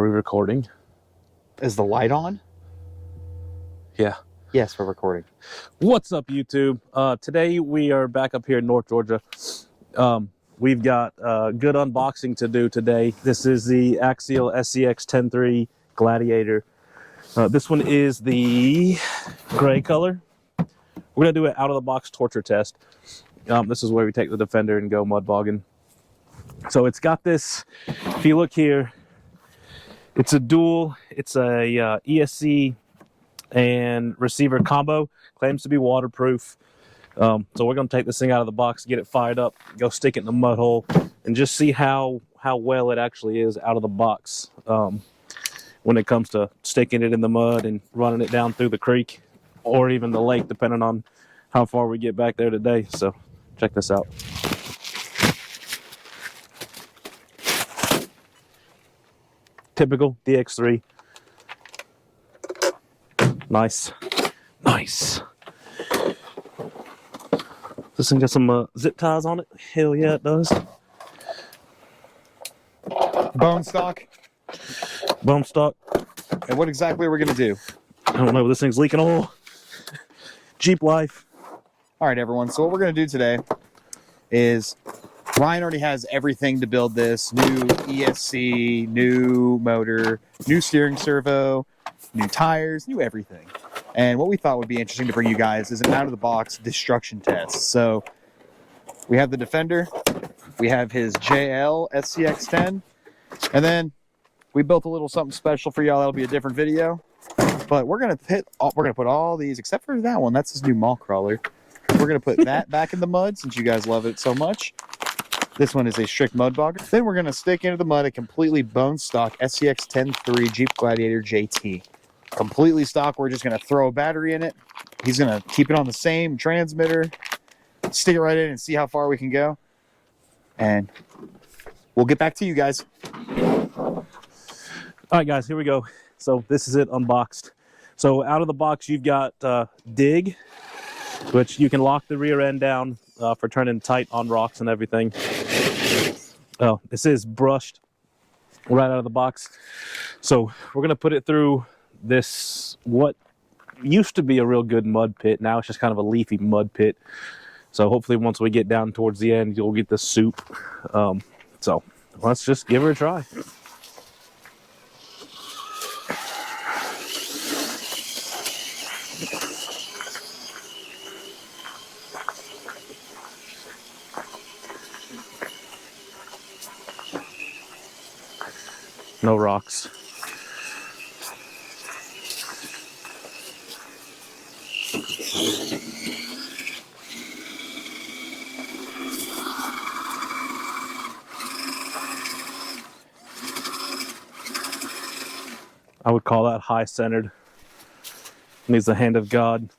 we recording? Is the light on? Yeah. Yes, we're recording. What's up, YouTube? Today we are back up here in North Georgia. We've got a good unboxing to do today. This is the Axial SCX10 Gladiator. This one is the gray color. We're going to do an out-of-the-box torture test. This is where we take the Defender and go mud bogging. So it's got this, if you look here, it's a dual, it's a ESC and receiver combo. Claims to be waterproof. So we're going to take this thing out of the box, get it fired up, go stick it in the mud hole, and just see how well it actually is out of the box when it comes to sticking it in the mud and running it down through the creek or even the lake, depending on how far we get back there today. So check this out. Typical DX3. Nice. Nice. This thing got some zip ties on it. Hell yeah, it does. Bone stock. Bone stock. And what exactly are we going to do? I don't know, this thing's leaking oil. Jeep life. All right, everyone. So what we're going to do today is Ryan already has everything to build this. New ESC, new motor, new steering servo, new tires, new everything. And what we thought would be interesting to bring you guys is an out-of-the-box destruction test. So we have the Defender, we have his JL SCX10, and then we built a little something special for y'all. That'll be a different video. But we're gonna put all these, except for that one. That's his new mall crawler. We're gonna put that back in the mud since you guys love it so much. This one is a strict mud bogger. Then we're gonna stick into the mud a completely bone stock SCX10 Jeep Gladiator JT. Completely stock. We're just going to throw a battery in it. He's going to keep it on the same transmitter, stick it right in and see how far we can go. And we'll get back to you guys. All right, guys, here we go. So this is it unboxed. So out of the box, you've got Dig, which you can lock the rear end down for turning tight on rocks and everything. Oh, this is brushed right out of the box. So we're going to put it through this, what used to be a real good mud pit. Now it's just kind of a leafy mud pit. So hopefully once we get down towards the end, you'll get the soup. So let's just give her a try. No rocks. I would call that high-centered. Needs the hand of God.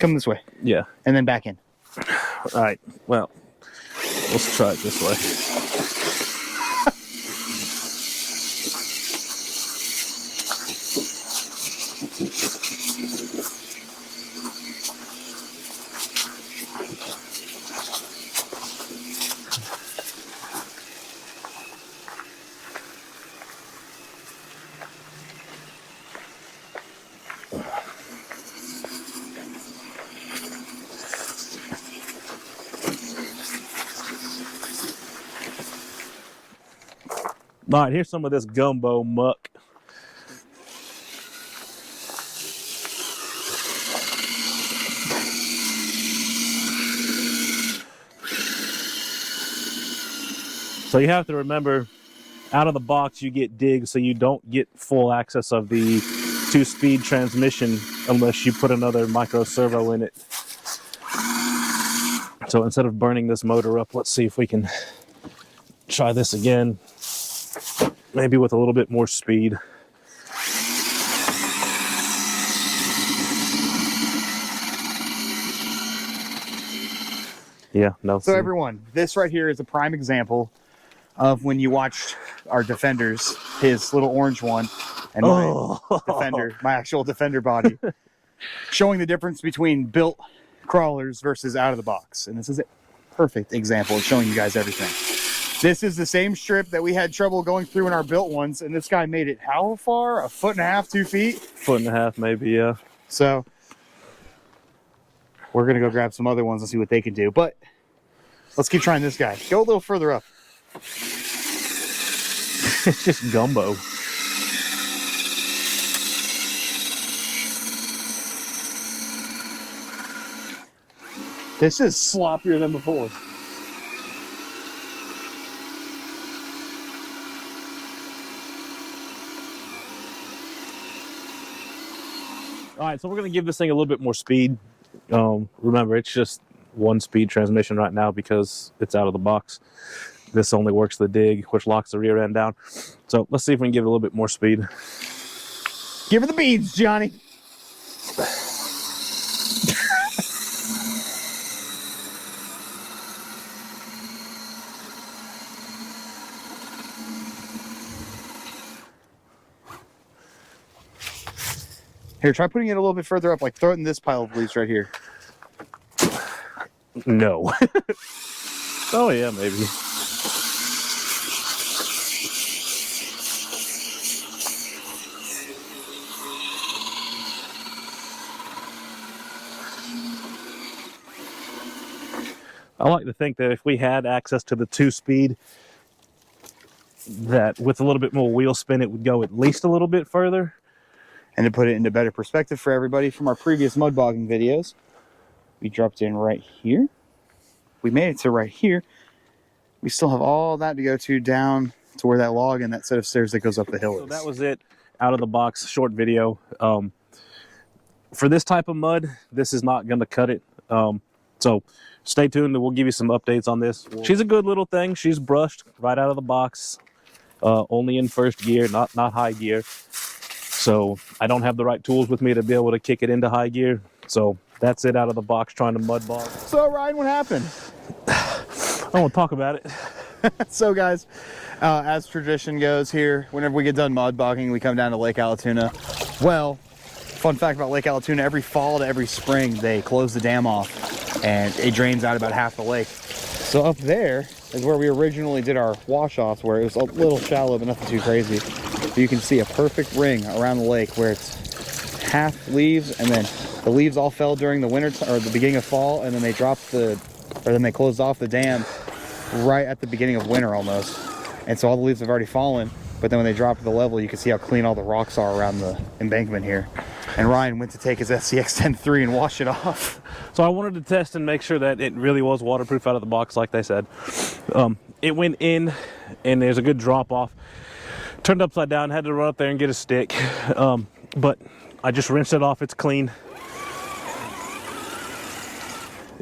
Come this way. Yeah. And then back in. All right. Well, let's try it this way. All right, here's some of this gumbo muck. So you have to remember, out of the box you get Dig, so you don't get full access of the 2-speed transmission unless you put another micro servo in it. So instead of burning this motor up, let's see if we can try this again. Maybe with a little bit more speed. Yeah, no. So everyone, this right here is a prime example of when you watched our Defenders, his little orange one, and my Defender, my actual Defender body, showing the difference between built crawlers versus out of the box. And this is it. perfect example of showing you guys everything. This is the same strip that we had trouble going through in our built ones, and this guy made it how far? 1.5 feet, 2 feet? 1.5 feet, maybe, yeah. So we're gonna go grab some other ones and see what they can do. But let's keep trying this guy. Go a little further up. It's just gumbo. This is sloppier than before. All right, so we're going to give this thing a little bit more speed. Remember, it's just 1-speed transmission right now because it's out of the box. This only works the dig, which locks the rear end down. So let's see if we can give it a little bit more speed. Give her the beads, Johnny. Here, try putting it a little bit further up, like throw it in this pile of leaves right here. No. Oh, yeah, maybe. I like to think that if we had access to the 2-speed, that with a little bit more wheel spin, it would go at least a little bit further. And to put it into better perspective for everybody from our previous mud bogging videos, we dropped in right here. We made it to right here. We still have all that to go to down to where that log and that set of stairs that goes up the hill is. So that was it, out of the box, short video. For this type of mud, this is not going to cut it. So stay tuned and we'll give you some updates on this. She's a good little thing. She's brushed right out of the box, only in first gear, not high gear. So I don't have the right tools with me to be able to kick it into high gear. So that's it out of the box trying to mud bog. So Ryan, what happened? I don't want to talk about it. So guys, as tradition goes here, whenever we get done mud bogging, we come down to Lake Allatoona. Well, fun fact about Lake Allatoona, every fall to every spring, they close the dam off and it drains out about half the lake. So up there is where we originally did our wash-offs, where it was a little shallow, but nothing too crazy. So you can see a perfect ring around the lake where it's half leaves, and then the leaves all fell during the winter or the beginning of fall, and then they dropped then they closed off the dam right at the beginning of winter almost. And so all the leaves have already fallen, but then when they drop to the level, you can see how clean all the rocks are around the embankment here. And Ryan went to take his SCX10 and wash it off. So I wanted to test and make sure that it really was waterproof out of the box, like they said. It went in, and there's a good drop off. Turned upside down, had to run up there and get a stick. But I just rinsed it off, it's clean.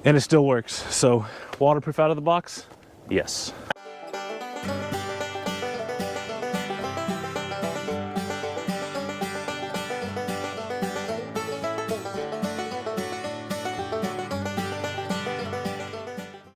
And it still works. So waterproof out of the box? Yes.